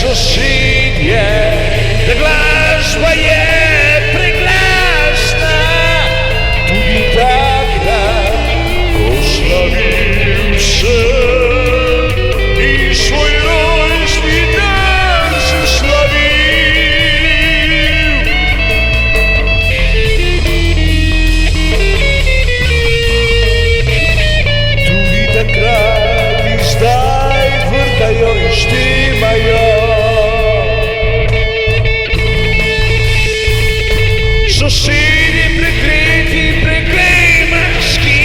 sosydje, glasba je preglasna, tudi takrat, ko slavim se in svoj rojstni dan sem slavil. Tudi takrat in zdaj vrtajo in štimajo. Sosedje prekleti, preklejmarski,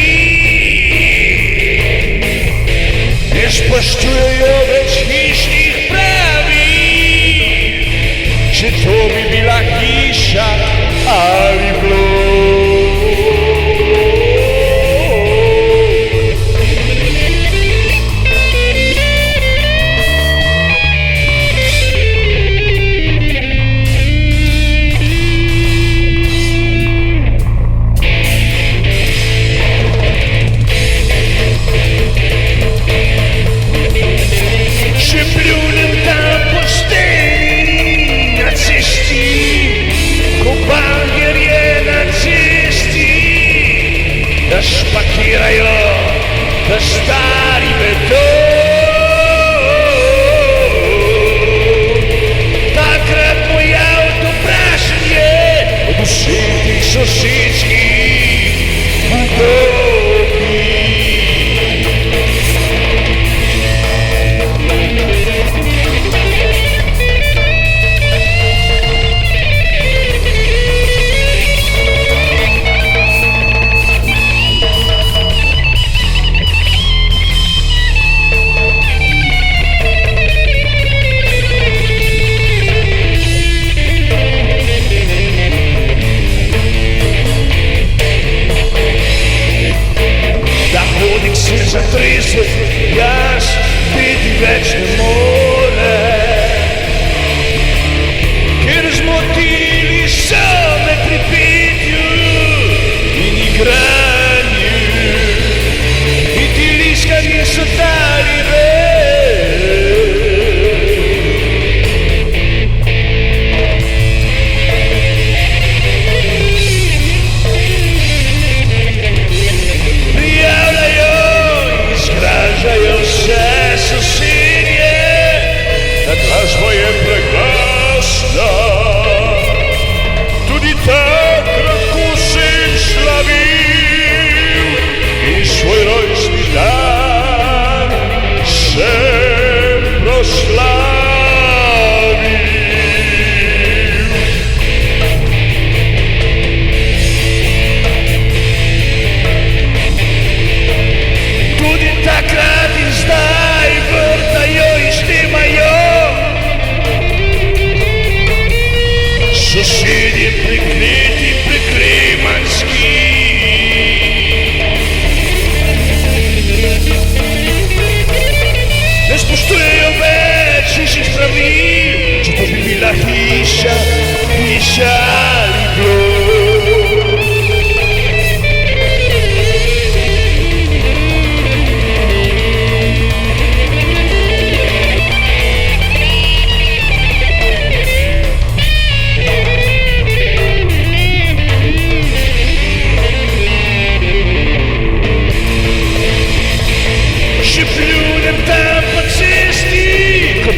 ne spoštujejo več hišnih pravil, če to bi bila hiša ali blok. Da špakirajo, da stari beton. Takrat moj avto prašen je od vseh tih sosedskih utopij. Se zatrese, jaz biti več ne morem, ker zmotili so me pri petju in igranju, in ti liskanji so dali glasba je preglasna, tudi takrat, ko sem slavil in svoj rojstni dan sem proslavil. Tudi takrat in zdaj vrtajo in štimajo. Sosedje prekleti, preklejmarski, ne spoštujejo več hišnih pravil, če to bi bila hiša ali blok.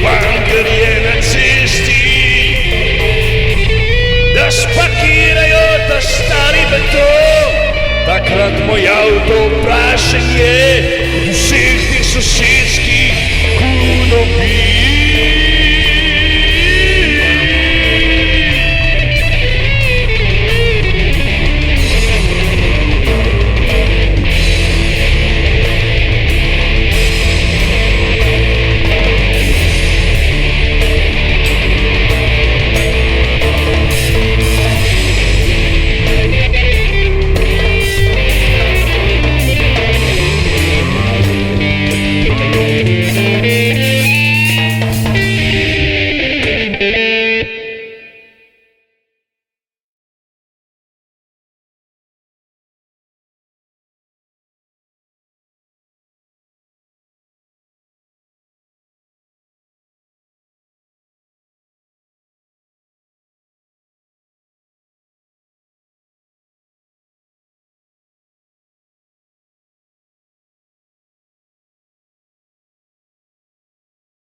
Banker je na cesti, da spakirajo ta stari beton. Takrat moj avto prašen je od vseh teh sosedskih konopi.